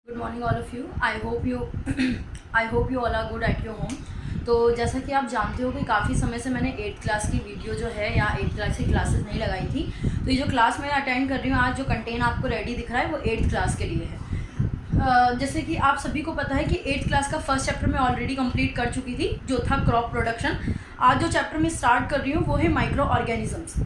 Good morning all of you. I hope you all are good at your home. तो जैसा कि आप जानते हो कि काफ़ी समय से मैंने 8th क्लास की वीडियो जो है या 8th क्लास की क्लासेस नहीं लगाई थी। तो ये जो क्लास मैं अटेंड कर रही हूँ आज, जो कंटेंट आपको रेडी दिख रहा है वो 8th क्लास के लिए है। जैसे कि आप सभी को पता है कि 8th क्लास का फर्स्ट चैप्टर मैं ऑलरेडी कंप्लीट कर चुकी थी, जो था क्रॉप प्रोडक्शन। आज जो चैप्टर मैं स्टार्ट कर रही हूँ वो है micro organisms.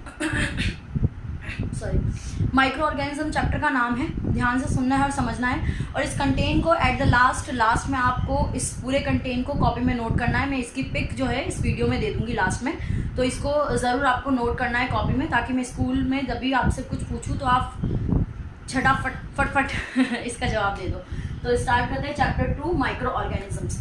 Micro organism chapter का नाम है। ध्यान से सुनना है और समझना है, और इस कंटेंट को एट द लास्ट में आपको इस पूरे कंटेंट को कॉपी में नोट करना है। मैं इसकी पिक जो है इस वीडियो में दे दूंगी लास्ट में, तो इसको ज़रूर आपको नोट करना है कॉपी में, ताकि मैं स्कूल में जब भी आपसे कुछ पूछूं तो आप फटाफट इसका जवाब दे दो। तो स्टार्ट करते हैं चैप्टर 2 माइक्रो ऑर्गेनिजम्स।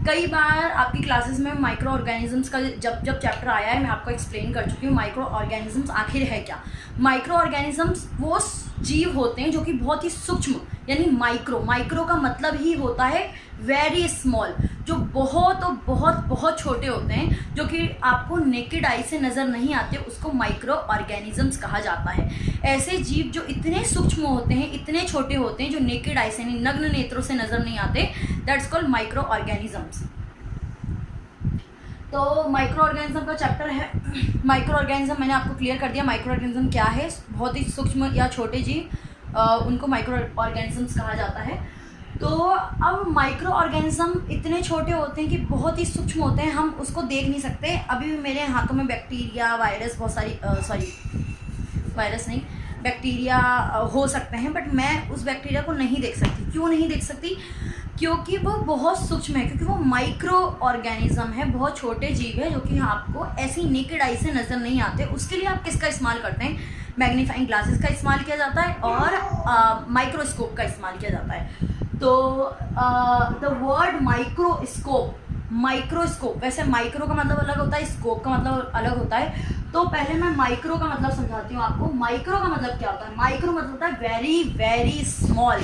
कई बार आपकी क्लासेस में माइक्रो ऑर्गेनिजम्स का जब चैप्टर आया है, मैं आपको एक्सप्लेन कर चुकी हूँ माइक्रो ऑर्गेनिजम्स आखिर है क्या। माइक्रो ऑर्गेनिजम्स वो जीव होते हैं जो कि बहुत ही सूक्ष्म, यानी माइक्रो का मतलब ही होता है वेरी स्मॉल, जो बहुत छोटे होते हैं, जो कि आपको नेकेड आई से नज़र नहीं आते, उसको माइक्रो ऑर्गेनिजम्स कहा जाता है। ऐसे जीव जो इतने सूक्ष्म होते हैं, इतने छोटे होते हैं, जो नेकेड आई से, नग्न नेत्रों से नज़र नहीं आते, दैट्स कॉल्ड माइक्रो ऑर्गेनिजम्स। तो माइक्रो ऑर्गेनिज्म का चैप्टर है। माइक्रो ऑर्गेनिज्म मैंने आपको क्लियर कर दिया माइक्रो ऑर्गेनिज्म क्या है। बहुत ही सूक्ष्म या छोटे जीव, उनको माइक्रो ऑर्गेनिजम्स कहा जाता है। तो अब माइक्रो ऑर्गेनिज्म इतने छोटे होते हैं कि बहुत ही सूक्ष्म होते हैं, हम उसको देख नहीं सकते। अभी भी मेरे हाथों में बैक्टीरिया, वायरस, बहुत सारी वायरस नहीं, बैक्टीरिया हो सकते हैं, बट मैं उस बैक्टीरिया को नहीं देख सकती। क्यों नहीं देख सकती? क्योंकि वो बहुत सूक्ष्म है, क्योंकि वो माइक्रो ऑर्गेनिज्म है, बहुत छोटे जीव है, जो कि आपको ऐसी नेकेड आई से नज़र नहीं आते। उसके लिए आप किसका इस्तेमाल करते हैं? मैग्नीफाइंग ग्लासेस का इस्तेमाल किया जाता है और माइक्रोस्कोप का इस्तेमाल किया जाता है। तो द वर्ड माइक्रोस्कोप, वैसे माइक्रो का मतलब अलग होता है, स्कोप का मतलब अलग होता है। तो पहले मैं माइक्रो का मतलब समझाती हूँ आपको। माइक्रो का मतलब क्या होता है? माइक्रो मतलब होता है वेरी स्मॉल,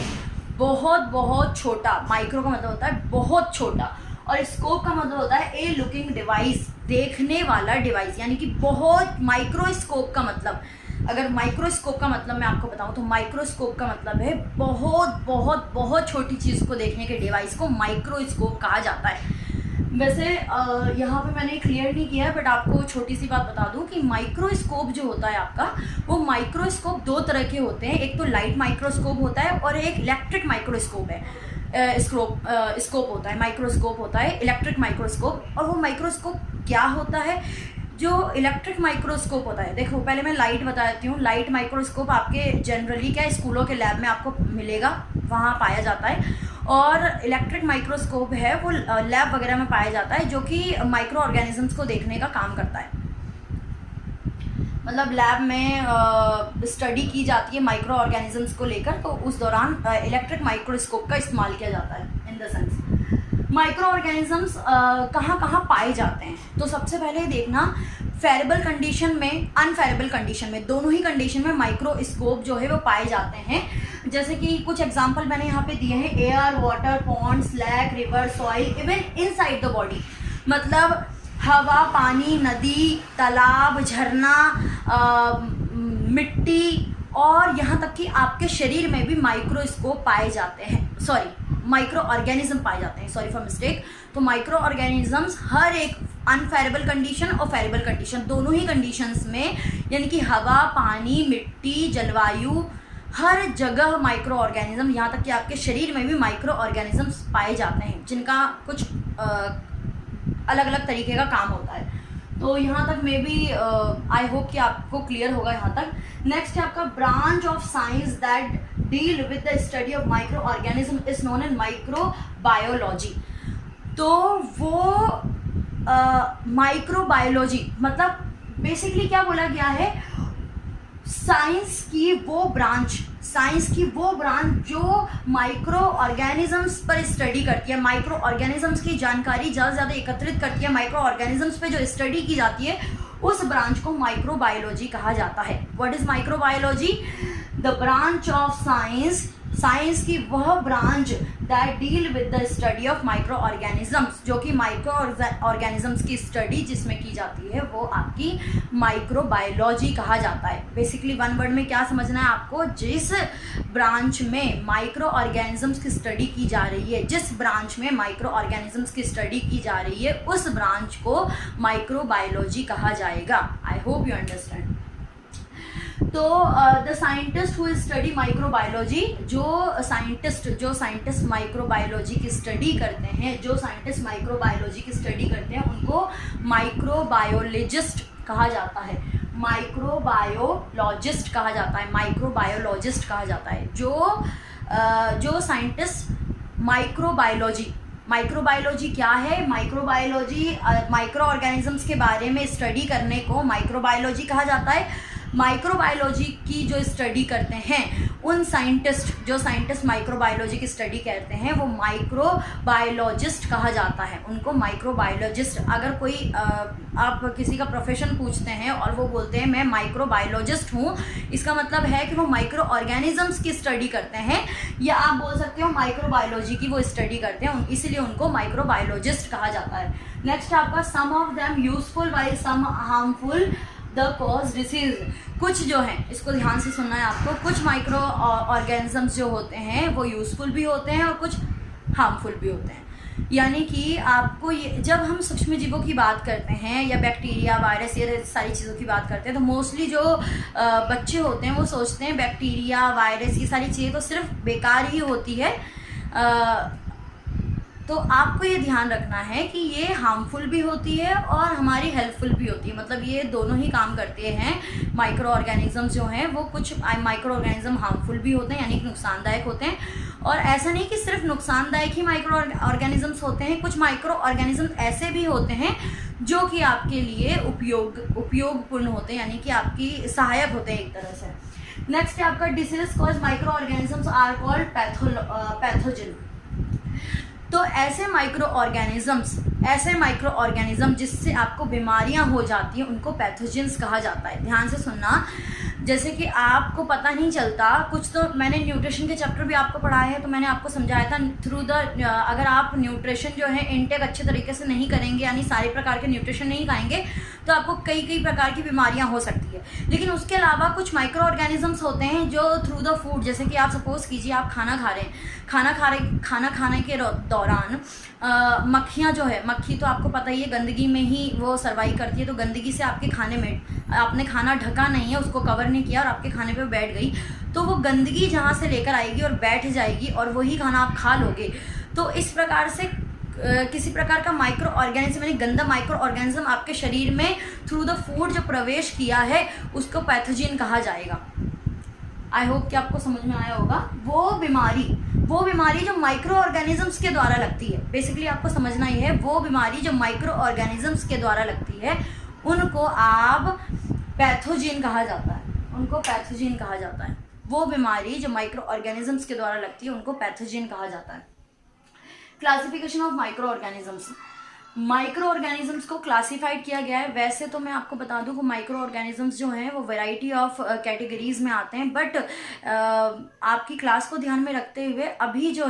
बहुत छोटा। माइक्रो का मतलब होता है बहुत छोटा, और स्कोप का मतलब होता है ए लुकिंग डिवाइस, देखने वाला डिवाइस, यानी कि बहुत। माइक्रोस्कोप का मतलब, अगर माइक्रोस्कोप का मतलब मैं आपको बताऊं तो माइक्रोस्कोप का मतलब है बहुत छोटी चीज़ को देखने के डिवाइस को माइक्रोस्कोप कहा जाता है। वैसे यहाँ पे मैंने क्लियर नहीं किया है, बट आपको छोटी सी बात बता दूं कि माइक्रोस्कोप जो होता है आपका, वो माइक्रोस्कोप दो तरह के होते हैं। एक तो लाइट माइक्रोस्कोप होता है और एक इलेक्ट्रिक माइक्रोस्कोप है। स्कोप होता है, माइक्रोस्कोप होता है इलेक्ट्रिक माइक्रोस्कोप। और वो माइक्रोस्कोप क्या होता है? जो इलेक्ट्रिक माइक्रोस्कोप होता है, देखो पहले मैं लाइट बता देती हूँ। लाइट माइक्रोस्कोप आपके जनरली क्या स्कूलों के लैब में आपको मिलेगा, वहाँ पाया जाता है। और इलेक्ट्रिक माइक्रोस्कोप है वो लैब वगैरह में पाया जाता है, जो कि माइक्रो ऑर्गेनिजम्स को देखने का काम करता है। मतलब लैब में स्टडी की जाती है माइक्रो ऑर्गेनिजम्स को लेकर, तो उस दौरान इलेक्ट्रिक माइक्रोस्कोप का इस्तेमाल किया जाता है। In the sense micro organisms कहाँ पाए जाते हैं? तो सबसे पहले देखना, फेरेबल कंडीशन में, अनफेरेबल कंडीशन में, दोनों ही कंडीशन में माइक्रोस्कोप जो है वो पाए जाते हैं। जैसे कि कुछ एग्जांपल मैंने यहाँ पे दिए हैं: air, water, ponds, lake, river, soil, even inside the body. मतलब हवा, पानी, नदी, तालाब, झरना, मिट्टी, और यहाँ तक कि आपके शरीर में भी माइक्रोस्कोप पाए जाते हैं, माइक्रो ऑर्गेनिज्म पाए जाते हैं, सॉरी फॉर मिस्टेक। तो माइक्रो ऑर्गेनिजम्स हर एक अनफेरेबल कंडीशन और फेरेबल कंडीशन, दोनों ही कंडीशंस में, यानी कि हवा, पानी, मिट्टी, जलवायु, हर जगह माइक्रो ऑर्गेनिज्म, यहाँ तक कि आपके शरीर में भी माइक्रो ऑर्गेनिजम्स पाए जाते हैं, जिनका कुछ अलग अलग तरीके का काम होता है। तो यहाँ तक मे बी आई होप कि आपको क्लियर होगा यहाँ तक। नेक्स्ट है आपका branch of science that deal with the study of micro organism is known as microbiology. तो वो माइक्रोबायोलॉजी मतलब बेसिकली क्या बोला गया है? साइंस की वो ब्रांच जो माइक्रो ऑर्गेनिजम्स पर स्टडी करती है, माइक्रो ऑर्गेनिजम्स की जानकारी ज़्यादा से ज़्यादा एकत्रित करती है, माइक्रो ऑर्गेनिजम्स पे जो स्टडी की जाती है, उस ब्रांच को माइक्रोबायोलॉजी कहा जाता है। What is microbiology? The branch of science science की वह branch that deal with the study of micro organisms, जो कि माइक्रो ऑर्गेनिजम्स की स्टडी जिसमें की जाती है वो आपकी माइक्रोबायोलॉजी कहा जाता है। बेसिकली वन वर्ड में क्या समझना है आपको, जिस ब्रांच में माइक्रो ऑर्गेनिजम्स की स्टडी की जा रही है, जिस ब्रांच में माइक्रो ऑर्गेनिजम्स की स्टडी की जा रही है उस ब्रांच को माइक्रोबायोलॉजी कहा जाएगा। I hope you understand. तो the scientist who study microbiology, जो साइंटिस्ट माइक्रोबायोलॉजी की स्टडी करते हैं, जो साइंटिस्ट माइक्रोबायोलॉजी की स्टडी करते हैं उनको माइक्रोबायोलॉजिस्ट कहा जाता है, माइक्रोबायोलॉजिस्ट कहा जाता है, माइक्रोबायोलॉजिस्ट कहा जाता है। जो साइंटिस्ट माइक्रोबायोलॉजी क्या है, माइक्रोबायोलॉजी माइक्रो ऑर्गेनिजम्स के बारे में स्टडी करने को माइक्रोबायोलॉजी कहा जाता है। माइक्रोबायोलॉजी की जो स्टडी करते हैं उन जो साइंटिस्ट माइक्रोबायोलॉजी की स्टडी करते हैं वो माइक्रोबायोलॉजिस्ट कहा जाता है, उनको माइक्रोबायोलॉजिस्ट। अगर कोई आप किसी का प्रोफेशन पूछते हैं और वो बोलते हैं मैं माइक्रोबायोलॉजिस्ट हूँ, इसका मतलब है कि वो माइक्रो ऑर्गेनिजम्स की स्टडी करते हैं, या आप बोल सकते हो माइक्रोबायोलॉजी की वो स्टडी करते हैं, इसीलिए उनको माइक्रोबायोलॉजिस्ट कहा जाता है। नेक्स्ट आपका some of them useful while some harmful the cause disease. कुछ जो है, इसको ध्यान से सुनना है आपको, कुछ माइक्रो ऑर्गेनिजम्स जो होते हैं वो यूजफुल भी होते हैं और कुछ हार्मफुल भी होते हैं। यानी कि आपको ये, जब हम सूक्ष्म जीवों की बात करते हैं या बैक्टीरिया, वायरस, ये सारी चीज़ों की बात करते हैं तो मोस्टली जो बच्चे होते हैं वो सोचते हैं बैक्टीरिया, वायरस, ये सारी चीज़ें तो सिर्फ बेकार ही होती है। तो आपको ये ध्यान रखना है कि ये हार्मफुल भी होती है और हमारी हेल्पफुल भी होती है, मतलब ये दोनों ही काम करते हैं। माइक्रो ऑर्गेनिज्म जो हैं वो कुछ माइक्रो ऑर्गेनिज्म हार्मफुल भी होते हैं, यानी कि नुकसानदायक होते हैं, और ऐसा नहीं कि सिर्फ नुकसानदायक ही माइक्रो ऑर्गेनिजम्स होते हैं, कुछ माइक्रो ऑर्गेनिज्म ऐसे भी होते हैं जो कि आपके लिए उपयोगपूर्ण होते हैं, यानी कि आपकी सहायक होते हैं एक तरह से। नेक्स्ट है आपका disease cause micro organisms are called pathogen. तो ऐसे माइक्रो ऑर्गेनिज्म जिससे आपको बीमारियां हो जाती हैं उनको पैथोजेंस कहा जाता है। ध्यान से सुनना, जैसे कि आपको पता नहीं चलता, कुछ तो मैंने न्यूट्रिशन के चैप्टर भी आपको पढ़ाया है, तो मैंने आपको समझाया था थ्रू द, अगर आप न्यूट्रिशन जो है इनटेक अच्छे तरीके से नहीं करेंगे, यानी सारे प्रकार के न्यूट्रिशन नहीं खाएंगे, तो आपको कई प्रकार की बीमारियां हो सकती है। लेकिन उसके अलावा कुछ माइक्रो ऑर्गेनिजम्स होते हैं जो थ्रू द फूड, जैसे कि आप सपोज कीजिए आप खाना खा रहे हैं, खाना खाने के दौरान मक्खियाँ जो है, मक्खी तो आपको पता ही है गंदगी में ही वो सर्वाइव करती है, तो गंदगी से आपके खाने में, आपने खाना ढका नहीं है, उसको कवर नहीं किया और आपके खाने पे बैठ गई, तो वो गंदगी जहाँ से लेकर आएगी और बैठ जाएगी और वही खाना आप खा लोगे। तो इस प्रकार से किसी प्रकार का माइक्रो ऑर्गेनिज्म, यानी गंदा माइक्रो ऑर्गेनिज्म आपके शरीर में थ्रू द फूड जो प्रवेश किया है उसको पैथोजन कहा जाएगा। आई होप कि आपको समझ में आया होगा। वो बीमारी जो माइक्रो ऑर्गेनिजम्स के द्वारा लगती है, बेसिकली आपको समझना ही है, वो बीमारी जो माइक्रो ऑर्गेनिजम्स के द्वारा लगती है उनको आप पैथोजन कहा जाता है, उनको पैथोजन कहा जाता है। वो बीमारी जो माइक्रो ऑर्गेनिजम्स के द्वारा लगती है उनको पैथोजन कहा जाता है। Classification of micro organisms, micro organisms को क्लासिफाइड किया गया है। वैसे तो मैं आपको बता दूं कि माइक्रो ऑर्गेनिजम्स जो हैं वो वैरायटी ऑफ कैटेगरीज में आते हैं, बट आपकी क्लास को ध्यान में रखते हुए अभी जो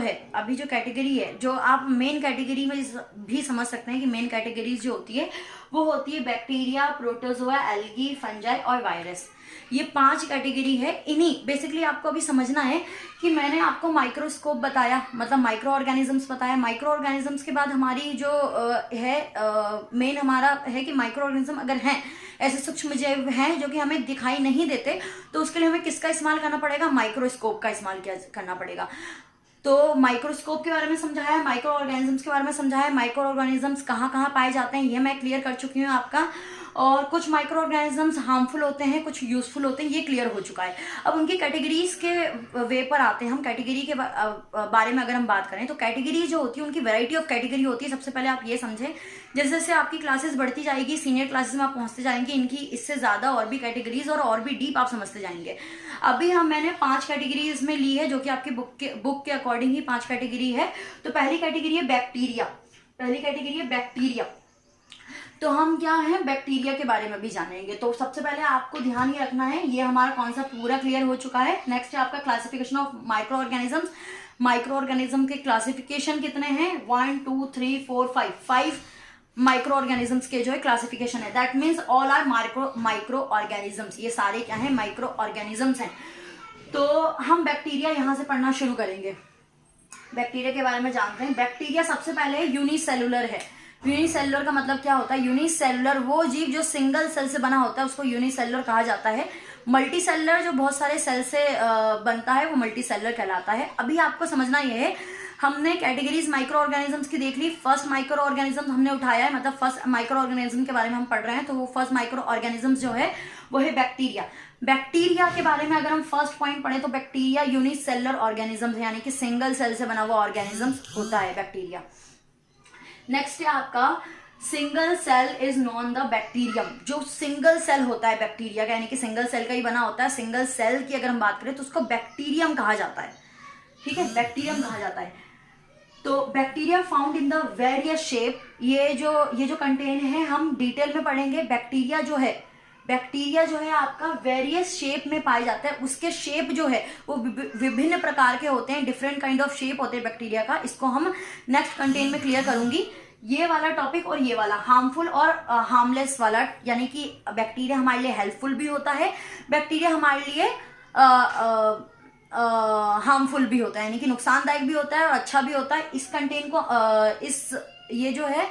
कैटेगरी है, जो आप मेन कैटेगरी में भी समझ सकते हैं कि मेन कैटेगरीज जो होती है वो होती है बैक्टीरिया, प्रोटोजोआ, एल्गी, फंजाई और वायरस। ये 5 कैटेगरी है। इन्हीं बेसिकली आपको अभी समझना है कि मैंने आपको माइक्रोस्कोप बताया, मतलब माइक्रो ऑर्गेनिजम्स बताया। माइक्रो ऑर्गेनिजम्स के बाद हमारी जो मेन हमारा है कि माइक्रो ऑर्गेनिज्म अगर हैं, ऐसे सूक्ष्म जीव हैं जो कि हमें दिखाई नहीं देते, तो उसके लिए हमें किसका इस्तेमाल करना पड़ेगा? माइक्रोस्कोप का इस्तेमाल करना पड़ेगा। तो माइक्रोस्कोप के बारे में समझाया है, माइक्रो ऑर्गेनिजम्स के बारे में समझाया है, माइक्रो ऑर्गेनिजम्स कहाँ कहाँ पाए जाते हैं ये मैं क्लियर कर चुकी हूँ आपका। और कुछ माइक्रो ऑर्गेनिजम्स हार्मफुल होते हैं, कुछ यूजफुल होते हैं, ये क्लियर हो चुका है। अब उनकी कैटेगरीज के वे पर आते हैं हम। कैटेगरी के बारे में अगर हम बात करें तो कैटेगरी जो होती है उनकी वैरायटी ऑफ कैटेगरी होती है। सबसे पहले आप ये समझें, जैसे जैसे आपकी क्लासेस बढ़ती जाएगी, सीनियर क्लासेस में आप पहुंचते जाएंगे, इनकी इससे ज़्यादा और भी कैटेगरीज और भी डीप आप समझते जाएंगे। अभी मैंने 5 कैटेगरीज में ली है, जो कि आपकी बुक के अकॉर्डिंग ही 5 कैटेगरी है। तो पहली कैटेगरी है बैक्टीरिया। तो हम क्या है बैक्टीरिया के बारे में भी जानेंगे। तो सबसे पहले आपको ध्यान ये रखना है, ये हमारा कॉन्सेप्ट पूरा क्लियर हो चुका है। नेक्स्ट है आपका classification of micro organisms. Micro organism के क्लासिफिकेशन कितने हैं, 1 2 3 4 5 माइक्रो ऑर्गेनिजम्स के जो है क्लासिफिकेशन है। That means all are micro organisms, ये सारे क्या है माइक्रो ऑर्गेनिजम्स हैं। तो हम बैक्टीरिया यहाँ से पढ़ना शुरू करेंगे। बैक्टीरिया के बारे में जानते हैं। बैक्टीरिया सबसे पहले यूनिसेलुलर है। यूनिसेलुलर का मतलब क्या होता है, यूनिसेलुलर वो जीव जो सिंगल सेल से बना होता है उसको यूनिसेलुलर कहा जाता है। मल्टी सेलुलर जो बहुत सारे सेल से बनता है वो मल्टी सेलुलर कहलाता है। अभी आपको समझना ये है, हमने कैटेगरीज माइक्रो ऑर्गेनिजम्स की देख ली। फर्स्ट माइक्रो ऑर्गेनिज्म हमने उठाया है, मतलब फर्स्ट माइक्रो ऑर्गेनिज्म के बारे में हम पढ़ रहे हैं। तो वो फर्स्ट माइक्रो ऑर्गेनिज्म जो है वो है बैक्टीरिया। बैक्टीरिया के बारे में अगर हम फर्स्ट पॉइंट पढ़े तो बैक्टीरिया यूनिसेलुलर ऑर्गेनिज्म यानी कि सिंगल सेल से बना हुआ ऑर्गेनिज्म होता है बैक्टीरिया। नेक्स्ट है आपका single cell is known the bacterium. जो सिंगल सेल होता है बैक्टीरिया का यानी कि सिंगल सेल का ही बना होता है, सिंगल सेल की अगर हम बात करें तो उसको बैक्टीरियम कहा जाता है। ठीक है, बैक्टीरियम कहा जाता है। तो bacteria found in the various shape, ये जो कंटेन है हम डिटेल में पढ़ेंगे। बैक्टीरिया जो है आपका वेरियस शेप में पाया जाता है। उसके शेप जो है वो विभिन्न प्रकार के होते हैं, डिफरेंट काइंड ऑफ शेप होते हैं बैक्टीरिया का। इसको हम नेक्स्ट कंटेन में क्लियर करूंगी। ये वाला टॉपिक और ये वाला हार्मफुल और हार्मलेस वाला, यानी कि बैक्टीरिया हमारे लिए हेल्पफुल भी होता है, बैक्टीरिया हमारे लिए हार्मफुल भी होता है, यानी कि नुकसानदायक भी होता है और अच्छा भी होता है। इस कंटेन को ये जो है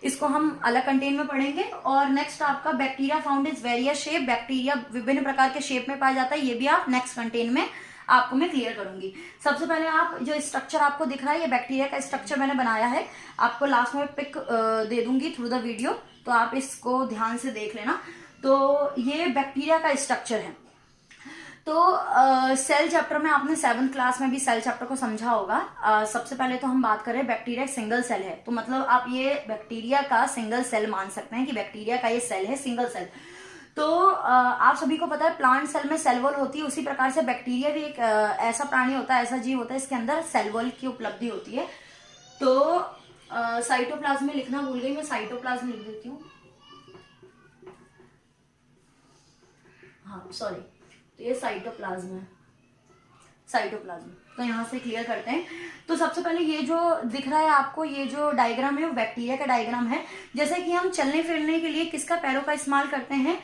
इसको हम अलग कंटेन में पढ़ेंगे। और नेक्स्ट आपका bacteria found is various shape, bacteria विभिन्न प्रकार के शेप में पाया जाता है, ये भी आप नेक्स्ट कंटेन में आपको मैं क्लियर करूंगी। सबसे पहले आप जो स्ट्रक्चर आपको दिख रहा है ये बैक्टीरिया का स्ट्रक्चर मैंने बनाया है, आपको लास्ट में पिक दे दूंगी थ्रू द वीडियो, तो आप इसको ध्यान से देख लेना। तो ये बैक्टीरिया का स्ट्रक्चर है। तो सेल चैप्टर में आपने 7th क्लास में भी सेल चैप्टर को समझा होगा। सबसे पहले तो हम बात करें बैक्टीरिया एक सिंगल सेल है, तो मतलब आप ये बैक्टीरिया का सिंगल सेल मान सकते हैं कि बैक्टीरिया का ये सेल है सिंगल सेल। तो आप सभी को पता है प्लांट सेल में सेल वॉल होती है, उसी प्रकार से बैक्टीरिया भी एक ऐसा प्राणी होता है, ऐसा जीव होता है इसके अंदर सेल वॉल की उपलब्धि होती है। तो साइटोप्लाज्म में लिखना भूल गई मैं, साइटोप्लाज्म लिख देती हूँ। हाँ सॉरी, तो ये साइटोप्लाज्म है, साइटोप्लाज्म। तो यहाँ से क्लियर करते हैं। तो सबसे पहले ये जो दिख रहा है आपको, ये जो डायग्राम है वो बैक्टीरिया का डायग्राम है। जैसे कि हम चलने फिरने के लिए किसका पैरों का इस्तेमाल करते हैं,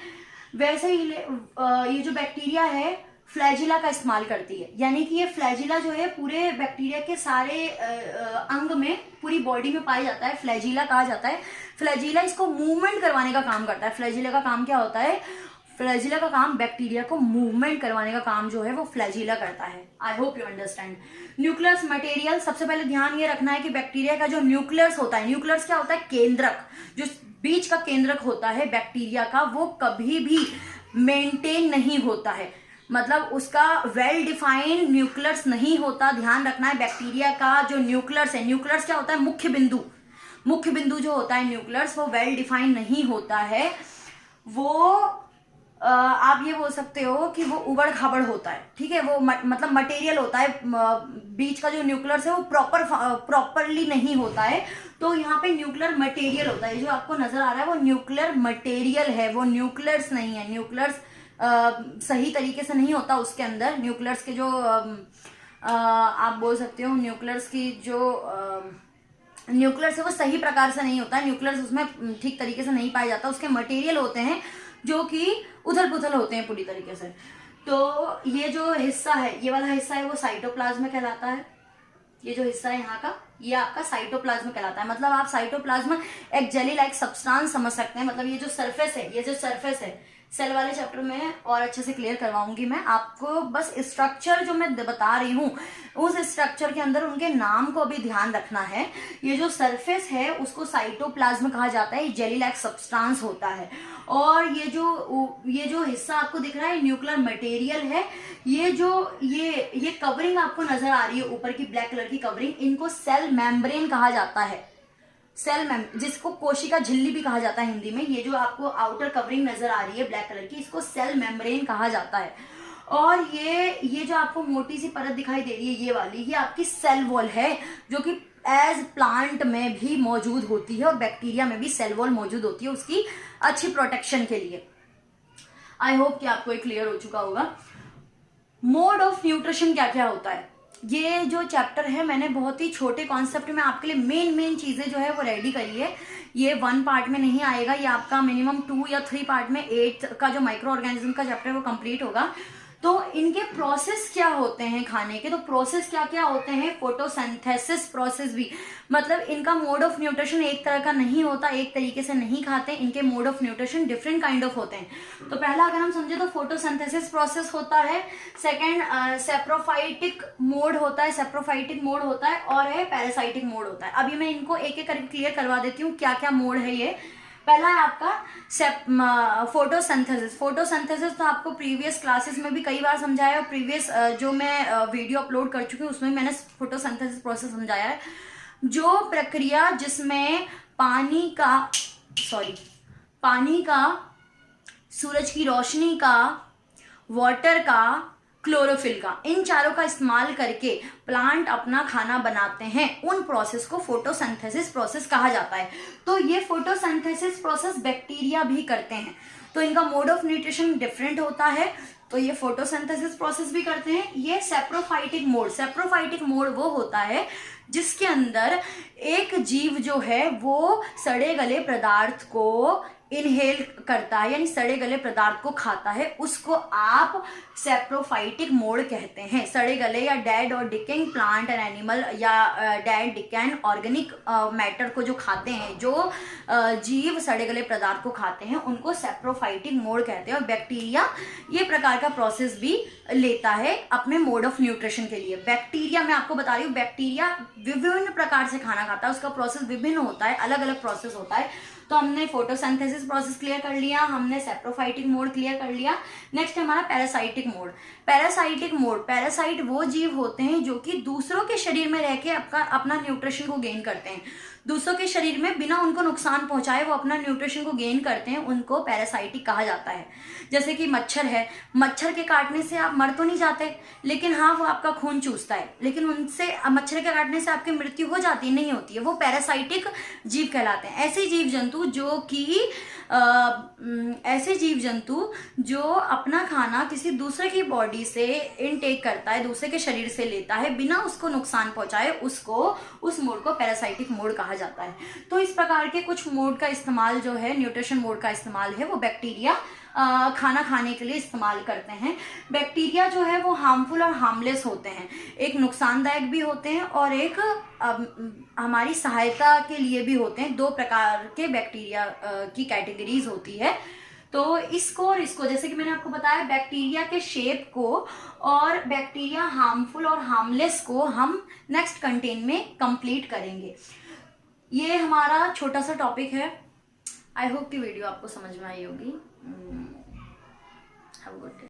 वैसे ही ये जो बैक्टीरिया है फ्लैजिला का इस्तेमाल करती है। यानी कि ये फ्लैजिला जो है पूरे बैक्टीरिया के सारे अंग में, पूरी बॉडी में पाया जाता है, फ्लैजिला कहा जाता है। फ्लैजिला इसको मूवमेंट करवाने का काम करता है। फ्लैजिला का काम क्या होता है, फ्लैजिला का काम बैक्टीरिया को मूवमेंट करवाने का काम जो है वो फ्लैजिला करता है। आई hope you understand. Nucleus material, सबसे पहले ध्यान ये रखना है कि बैक्टीरिया का जो न्यूक्लियस होता है, न्यूक्लियस क्या होता है, केंद्रक, जो बीच का केंद्रक होता है बैक्टीरिया का, वो कभी भी मेंटेन नहीं होता है, मतलब उसका वेल डिफाइंड न्यूक्लियस नहीं होता। ध्यान रखना है बैक्टीरिया का जो न्यूक्लियस है, न्यूक्लियस क्या होता है, मुख्य बिंदु जो होता है न्यूक्लियस, वो वेल डिफाइंड नहीं होता है। वो आप ये बोल सकते हो कि वो उबड़ खाबड़ होता है। ठीक है, वो मतलब मटेरियल होता है, बीच का जो न्यूक्लियस है वो प्रॉपरली नहीं होता है। तो यहाँ पे न्यूक्लियर मटेरियल होता है, जो आपको नजर आ रहा है वो न्यूक्लियर मटेरियल है, वो न्यूक्लियस नहीं है। न्यूक्लियस सही तरीके से नहीं होता उसके अंदर। न्यूक्लियस के जो आप बोल सकते हो न्यूक्लियस की जो न्यूक्लियस है वो सही प्रकार से नहीं होता है, न्यूक्लियस उसमें ठीक तरीके से नहीं पाया जाता। उसके मटेरियल होते हैं जो कि उथल पुथल होते हैं पूरी तरीके से। तो ये जो हिस्सा है, ये वाला हिस्सा है वो साइटोप्लाज्म कहलाता है। ये जो हिस्सा है यहाँ का, ये आपका साइटोप्लाज्म कहलाता है। मतलब आप साइटोप्लाज्म एक जेली लाइक सब्सटेंस समझ सकते हैं। मतलब ये जो सरफेस है, ये जो सरफेस है, सेल वाले चैप्टर में और अच्छे से क्लियर करवाऊंगी मैं आपको। बस स्ट्रक्चर जो मैं बता रही हूँ उस स्ट्रक्चर के अंदर उनके नाम को भी ध्यान रखना है। ये जो सरफेस है उसको साइटोप्लाज्म कहा जाता है, जेली लाइक सब्सटेंस होता है। और ये जो हिस्सा आपको दिख रहा है न्यूक्लियर मटेरियल है। ये कवरिंग आपको नजर आ रही है ऊपर की ब्लैक कलर की कवरिंग, इनको सेल मेम्ब्रेन कहा जाता है। जिसको कोशिका झिल्ली भी कहा जाता है हिंदी में। ये जो आपको आउटर कवरिंग नजर आ रही है ब्लैक कलर की, इसको सेल मेम्ब्रेन कहा जाता है। और ये जो आपको मोटी सी परत दिखाई दे रही है ये वाली, ये आपकी सेल वॉल है, जो कि एज प्लांट में भी मौजूद होती है और बैक्टीरिया में भी सेल वॉल मौजूद होती है उसकी अच्छी प्रोटेक्शन के लिए। आई होप कि आपको ये क्लियर हो चुका होगा। मोड ऑफ न्यूट्रिशन क्या क्या होता है, ये जो चैप्टर है मैंने बहुत ही छोटे कॉन्सेप्ट में आपके लिए मेन चीजें जो है वो रेडी करी है। ये 1 पार्ट में नहीं आएगा, ये आपका मिनिमम 2 या 3 पार्ट में 8 का जो माइक्रो ऑर्गेनिज्म का चैप्टर है वो कंप्लीट होगा। तो इनके प्रोसेस क्या होते हैं खाने के, तो प्रोसेस क्या क्या होते हैं, फोटोसिंथेसिस प्रोसेस भी, मतलब इनका मोड ऑफ न्यूट्रिशन एक तरह का नहीं होता, एक तरीके से नहीं खाते, इनके mode of nutrition different kind of होते हैं। तो पहला अगर हम समझे तो फोटोसिंथेसिस प्रोसेस होता है, सेकेंड सेप्रोफाइटिक मोड होता है, और है पैरासाइटिक मोड होता है। अभी मैं इनको एक एक करके क्लियर करवा देती हूँ क्या क्या मोड है ये। पहला है आपका फोटोसिंथेसिस तो आपको प्रीवियस क्लासेस में भी कई बार समझाया, और प्रीवियस जो मैं वीडियो अपलोड कर चुकी हूँ उसमें मैंने फोटोसिंथेसिस प्रोसेस समझाया है। जो प्रक्रिया जिसमें पानी का, सूरज की रोशनी का, वाटर का, क्लोरोफिल का, इन चारों का इस्तेमाल करके प्लांट अपना खाना बनाते हैं, उन प्रोसेस को फोटोसिंथेसिस प्रोसेस कहा जाता है। तो ये फोटोसिंथेसिस प्रोसेस बैक्टीरिया भी करते हैं, तो इनका मोड ऑफ न्यूट्रिशन डिफरेंट होता है। तो ये फोटोसिंथेसिस प्रोसेस भी करते हैं। ये सेप्रोफाइटिक मोड वो होता है जिसके अंदर एक जीव जो है वो सड़े गले पदार्थ को इनहेल करता है, यानी सड़े गले पदार्थ को खाता है, उसको आप सेप्रोफाइटिक मोड कहते हैं। सड़े गले या डेड और डिकेइंग प्लांट एंड एनिमल या डेड डिकेन ऑर्गेनिक मैटर को जो खाते हैं, जो जीव सड़े गले पदार्थ को खाते हैं, उनको सेप्रोफाइटिक मोड कहते हैं। और बैक्टीरिया ये प्रकार का प्रोसेस भी लेता है अपने मोड ऑफ न्यूट्रिशन के लिए। बैक्टीरिया मैं आपको बता रही हूँ, बैक्टीरिया विभिन्न प्रकार से खाना खाता है, उसका प्रोसेस विभिन्न होता है, अलग अलग प्रोसेस होता है। तो हमने फोटोसिंथेसिस प्रोसेस क्लियर कर लिया, हमने सेप्रोफाइटिक मोड क्लियर कर लिया। नेक्स्ट हमारा पैरासाइटिक मोड। पैरासाइट वो जीव होते हैं जो कि दूसरों के शरीर में रह के अपना न्यूट्रिशन को गेन करते हैं, दूसरों के शरीर में बिना उनको नुकसान पहुंचाए वो अपना न्यूट्रिशन को गेन करते हैं, उनको पैरासाइटिक कहा जाता है। जैसे कि मच्छर है, मच्छर के काटने से आप मर तो नहीं जाते, लेकिन हाँ वो आपका खून चूसता है, लेकिन उनसे मच्छर के काटने से आपकी मृत्यु हो जाती नहीं होती है, वो पैरासाइटिक जीव कहलाते हैं। ऐसे जीव जंतु जो अपना खाना किसी दूसरे की बॉडी से इनटेक करता है, दूसरे के शरीर से लेता है बिना उसको नुकसान पहुंचाए, उस मोड को पैरासाइटिक मोड कहा जाता है। तो इस प्रकार के कुछ मोड का इस्तेमाल जो है, न्यूट्रिशन मोड का इस्तेमाल है, वो बैक्टीरिया खाना खाने के लिए इस्तेमाल करते हैं। बैक्टीरिया जो है वो हार्मफुल और हार्मलेस होते हैं, एक नुकसानदायक भी होते हैं और एक हमारी सहायता के लिए भी होते हैं। 2 प्रकार के बैक्टीरिया की कैटेगरीज होती है। तो इसको और इसको, जैसे कि मैंने आपको बताया, बैक्टीरिया के शेप को और बैक्टीरिया हार्मफुल और हार्मलेस को हम नेक्स्ट कंटेंट में कंप्लीट करेंगे। ये हमारा छोटा सा टॉपिक है। आई होप कि वीडियो आपको समझ में आई होगी। Have a good day.